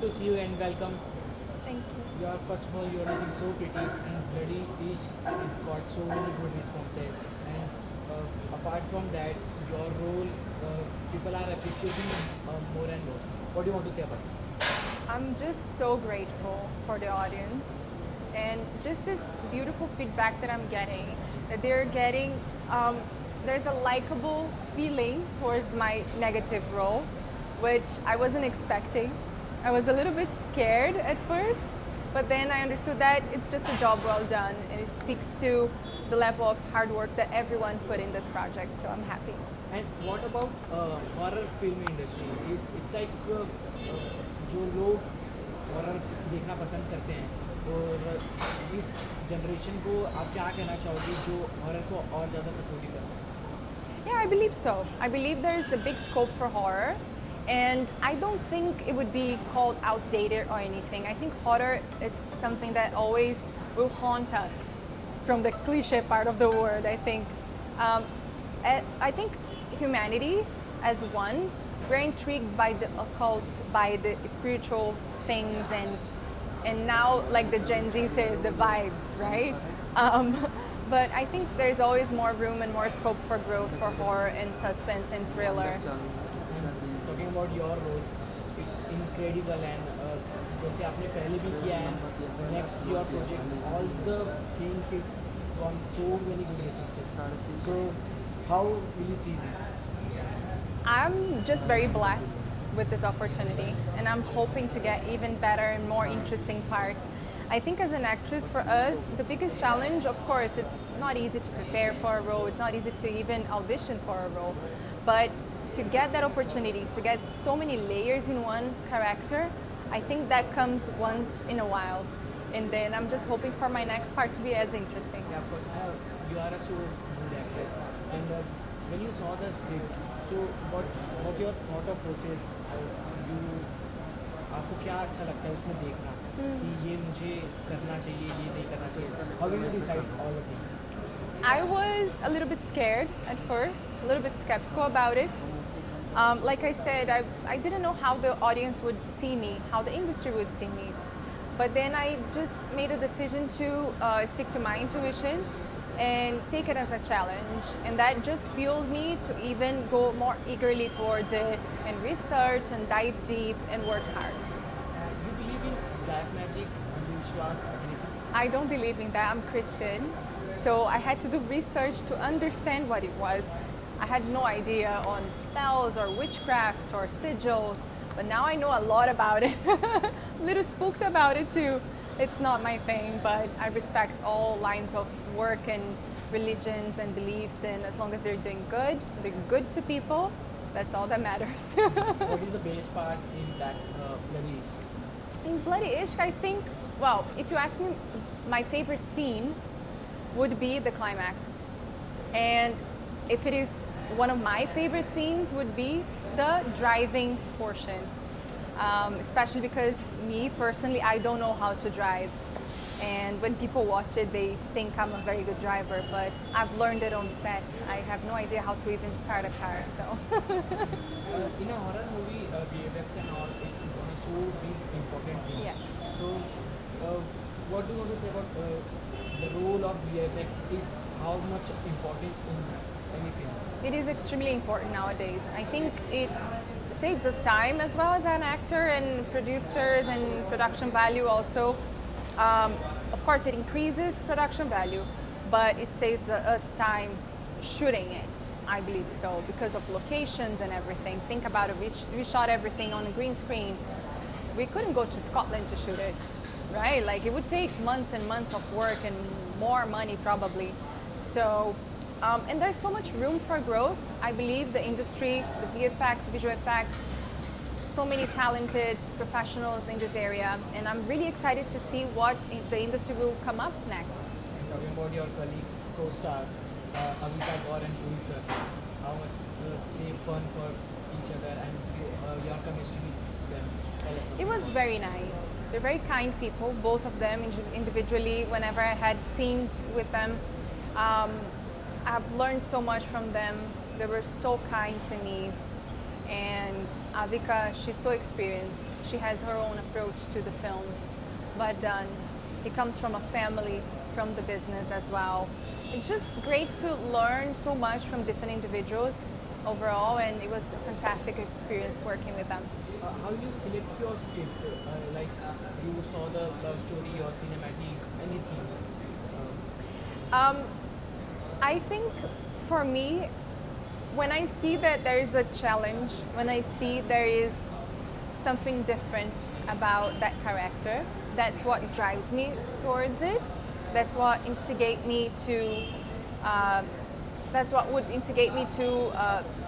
to see you and welcome. Thank you. You are first of all you are looking so pretty and bloody Ishq. It's got so many good responses and apart from that, your role people are appreciating more and more. What do you want to say about it? I'm just so grateful for the audience and just this beautiful feedback that I'm getting, that they're getting, there's a likable feeling towards my negative role, which I wasn't expecting. I was a little bit scared at first, but then I understood that it's just a job well done and it speaks to the level of hard work that everyone put in this project, so I'm happy. And what about horror film industry? It's like जो लोग horror देखना पसंद करते हैं और इस generation को आप क्या कहना चाहोगे जो हॉरर को और ज़्यादा सपोर्ट करते हैं? Yeah, I believe so. I believe there's a big scope for horror, and I don't think it would be called outdated or anything. I think horror, it's something that always will haunt us from the cliche part of the word, I think. I think humanity as one, we're intrigued by the occult, by the spiritual things, and now, like the Gen Z says, the vibes, right? But I think there's always more room and more scope for growth for horror and suspense and thriller. Talking about your role, it's incredible and जैसे आपने पहले भी किया है next your project, all the things it's gone so many good responses. So how will you see this? I'm just very blessed with this opportunity, and I'm hoping to get even better and more interesting parts. I think as an actress, for us, the biggest challenge, of course, it's not easy to prepare for a role, it's not easy to even audition for a role, but to get that opportunity, to get so many layers in one character, I think that comes once in a while. And then I'm just hoping for my next part to be as interesting. Yeah, of course, you are a so good actress. And when you saw the script, so what your thought of process? You आपको क्या अच्छा लगता है उसमें देखना कि ये मुझे करना चाहिए, ये नहीं करना चाहिए? How will you decide all the things? I was a little bit scared at first, a little bit skeptical about it. Like I said, I didn't know how the audience would see me, how the industry would see me. But then I just made a decision to stick to my intuition and take it as a challenge. And that just fueled me to even go more eagerly towards it and research and dive deep and work hard. You believe in black magic, Vishwas, anything? I don't believe in that. I'm Christian. So I had to do research to understand what it was. I had no idea on spells or witchcraft or sigils, but now I know a lot about it. A little spooked about it too. It's not my thing, but I respect all lines of work and religions and beliefs, and as long as they're doing good to people, that's all that matters. What is the best part in that Bloody Ishq? In Bloody Ishq, I think, well, if you ask me, my favorite scene would be the climax. And if it is one of my favorite scenes would be the driving portion. Especially because me personally, I don't know how to drive. And when people watch it, they think I'm a very good driver, but I've learned it on set. I have no idea how to even start a car, so. In a horror movie, VFX and all, it's a so big important thing. Yes. So, what do you want to say about the role of VFX is how much important in any film? It is extremely important nowadays. I think it saves us time as well as an actor and producers and production value also. Of course, it increases production value, but it saves us time shooting it. I believe so, because of locations and everything. Think about it, we shot everything on a green screen. We couldn't go to Scotland to shoot it, right? Like it would take months and months of work and more money probably. So, and there's so much room for growth. I believe the industry, the VFX, visual effects, so many talented professionals in this area, and I'm really excited to see what the industry will come up next. And talking about your colleagues, co-stars, Avita Gaur and Puri sir, how much they fun for each other and your chemistry with them? Tell us about It was very nice. They're very kind people, both of them individually. Whenever I had scenes with them, I've learned so much from them. They were so kind to me. And Avika, she's so experienced. She has her own approach to the films. Vardhan, he comes from a family, from the business as well. It's just great to learn so much from different individuals overall, and it was a fantastic experience working with them. How you select your script? Like you saw the love story or cinematic, anything? Um, I think for me, when I see that there is a challenge, when I see there is something different about that character, that's what drives me towards it. That's what instigate me to. That's what would instigate me to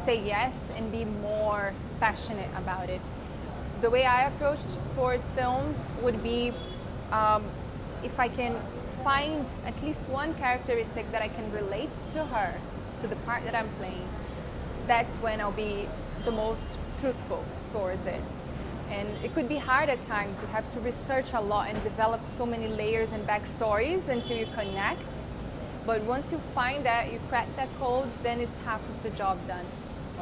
say yes and be more passionate about it. The way I approach towards films would be if I can find at least one characteristic that I can relate to her, to the part that I'm playing, that's when I'll be the most truthful towards it. And it could be hard at times. You have to research a lot and develop so many layers and backstories until you connect. But once you find that, you crack that code, then it's half of the job done.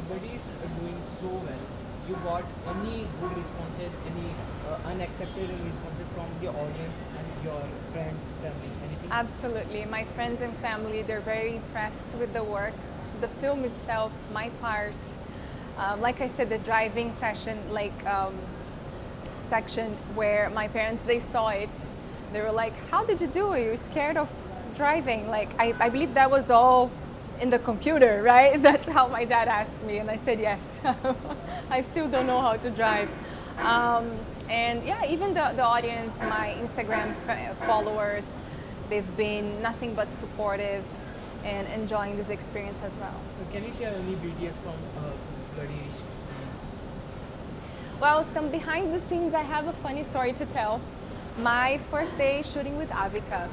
Buddy is doing so well. You got any good responses, any unaccepted responses from the audience and your friends, family, anything? Absolutely. My friends and family, they're very impressed with the work. The film itself, my part, like I said, the driving session, section where my parents, they saw it. They were like, how did you do it? You're scared of driving? Like, I believe that was all in the computer, right? That's how my dad asked me, and I said yes. I still don't know how to drive. And yeah, even the audience, my Instagram followers, they've been nothing but supportive and enjoying this experience as well. Can you share any videos from Bloody Isshq? Well, some behind the scenes, I have a funny story to tell. My first day shooting with Avika,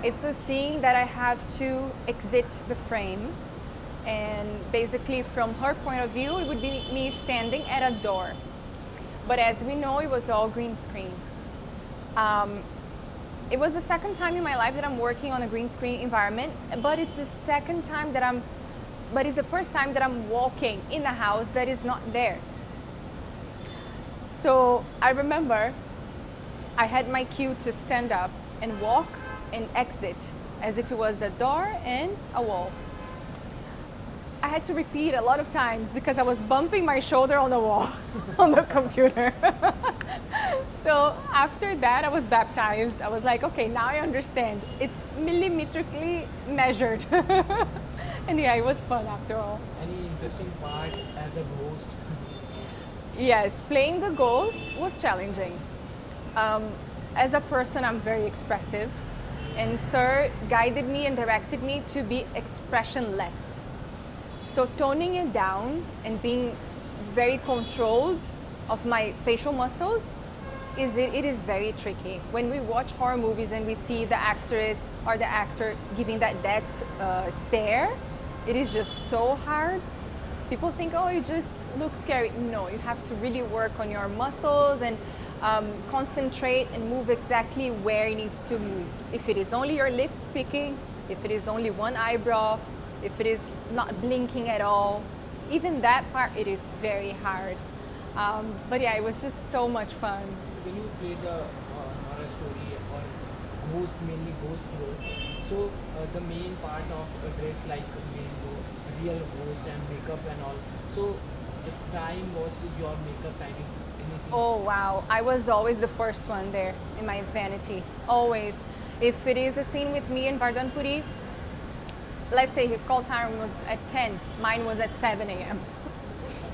it's a scene that I have to exit the frame, and basically from her point of view, it would be me standing at a door. But as we know, it was all green screen. It was the second time in my life that I'm working on a green screen environment, but it's the first time that I'm walking in a house that is not there. So I remember I had my cue to stand up and walk and exit as if it was a door and a wall. I had to repeat a lot of times because I was bumping my shoulder on the wall on the computer. So after that, I was baptized. I was like, okay, now I understand. It's millimetrically measured. And yeah, it was fun after all. Any interesting part as a ghost? Yes, playing the ghost was challenging. As a person, I'm very expressive, and Sir guided me and directed me to be expressionless. So toning it down and being very controlled of my facial muscles, it is very tricky. When we watch horror movies and we see the actress or the actor giving that death stare, it is just so hard. People think, oh, you just look scary. No, you have to really work on your muscles and concentrate and move exactly where it needs to move. If it is only your lips speaking, if it is only one eyebrow, if it is not blinking at all, even that part, it is very hard. But yeah, it was just so much fun. When you play the horror story or ghost, mainly ghost role, so the main part of a dress like real ghost and makeup and all. So the time was your makeup timing. Anything? Oh wow, I was always the first one there in my vanity, always. If it is a scene with me and Vardhan Puri, let's say his call time was at 10, mine was at 7 a.m.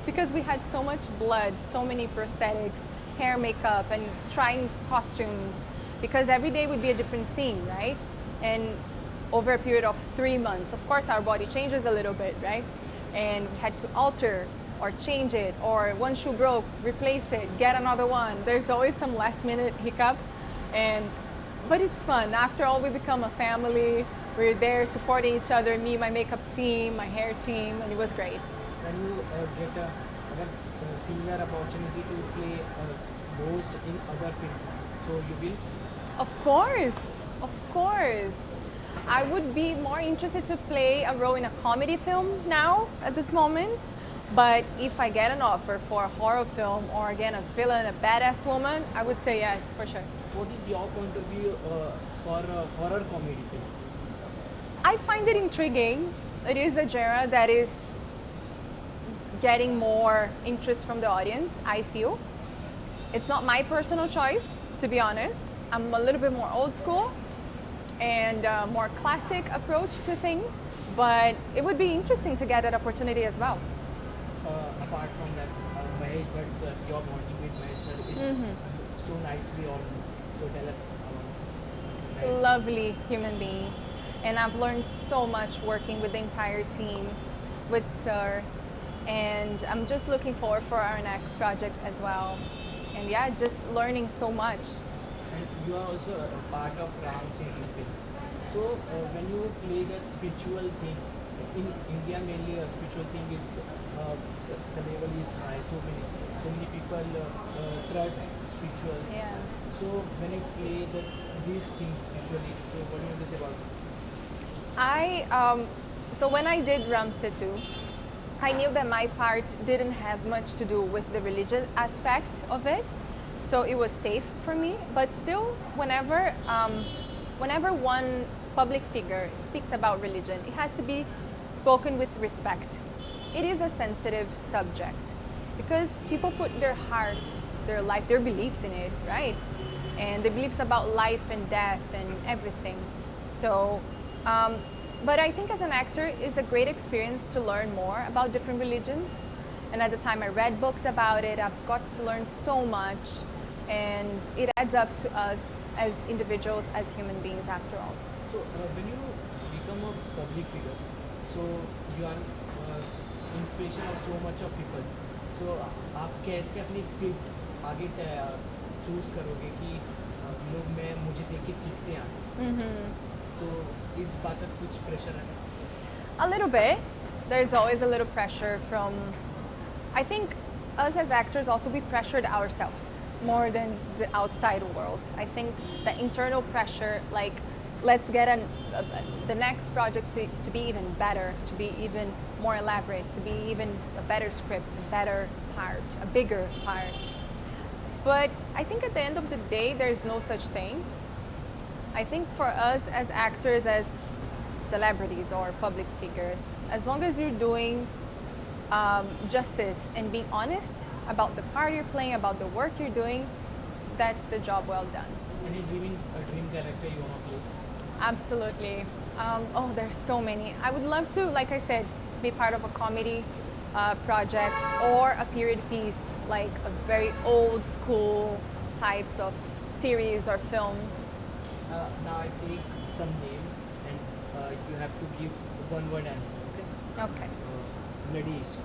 Because we had so much blood, so many prosthetics, hair, makeup, and trying costumes, because every day would be a different scene, right? And over a period of 3 months, of course our body changes a little bit, right? And we had to alter or change it, or one shoe broke, replace it, get another one. There's always some last minute hiccup, but it's fun. After all, we become a family. We're there supporting each other, me, my makeup team, my hair team, and it was great. When you get a similar opportunity to play a ghost in other film, so you will? Of course. I would be more interested to play a role in a comedy film now at this moment, But if I get an offer for a horror film or again a villain, a badass woman, I would say yes for sure. What is your point of view for a horror comedy film? I find it intriguing. It is a genre that is getting more interest from the audience, I feel. It's not my personal choice, to be honest. I'm a little bit more old school and more classic approach to things, but it would be interesting to get that opportunity as well. Apart from that, Mahesh Bhatt's your bonding with Mahesh sir, it's so nicely organized. So tell us about He's a lovely human being, and I've learned so much working with the entire team, with Sir, and I'm just looking forward for our next project as well. And yeah, just learning so much. And you are also a part of Ram singing film. So when you play the spiritual things, in India mainly a spiritual thing is the level is high. So many people trust spiritual. Yeah. So when you play these things spiritually, so what do you want to say about it? So when I did Ramsetu, I knew that my part didn't have much to do with the religious aspect of it, so it was safe for me. But still, whenever one public figure speaks about religion, it has to be spoken with respect. It is a sensitive subject because people put their heart, their life, their beliefs in it, right? And their beliefs about life and death and everything. So, but I think as an actor, it's a great experience to learn more about different religions. And at the time I read books about it, I've got to learn so much. And it adds up to us as individuals, as human beings after all. So when you become a public figure, so you are inspiration of so much of people. So आप कैसे अपनी script आगे choose करोगे कि लोग मैं मुझे देख के सीखते हैं? So इस बात का कुछ प्रेशर है? A little bit. There's always a little pressure from, I think us as actors also we pressured ourselves more than the outside world. I think the internal pressure, like let's get the next project to be even better, to be even more elaborate, to be even a better script, a better part, a bigger part. But I think at the end of the day, there's no such thing. I think for us as actors, as celebrities or public figures, as long as you're doing justice and being honest about the part you're playing, about the work you're doing, that's the job well done. Any dream character you want to play? Absolutely. Oh, there's so many. I would love to, like I said, be part of a comedy project or a period piece, like a very old school types of series or films. Now I take some names and you have to give one word answer. Okay. Okay. Bloody Isshq.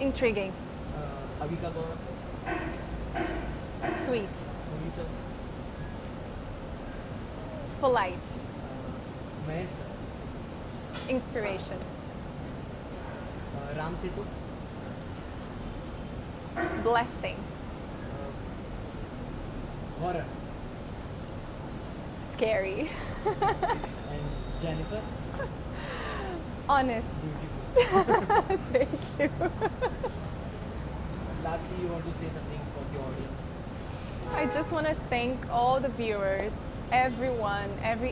Intriguing. Avika Gaurav. Sweet. Movie sir. Polite. Mahesh sir. Inspiration. Ram Setu. Blessing. Horror. Scary. And Jeniffer. Honest. Beautiful. Thank you. Lastly, you want to say something for the audience? I just want to thank all the viewers, everyone,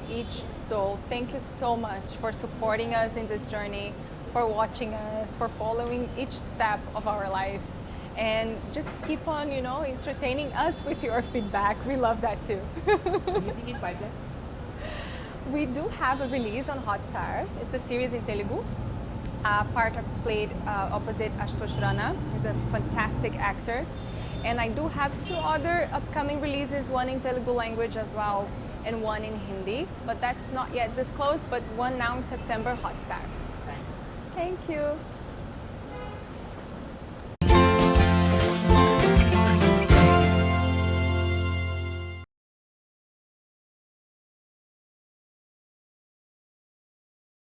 each soul. Thank you so much for supporting us in this journey, for watching us, for following each step of our lives. And just keep on, entertaining us with your feedback. We love that too. Anything in pipeline? We do have a release on Hotstar. It's a series in Telugu. Part I played opposite Ashutosh Rana. He's a fantastic actor. And I do have 2 other upcoming releases, one in Telugu language as well, and one in Hindi. But that's not yet disclosed, but one now in September, Hotstar. Thanks. Thank you.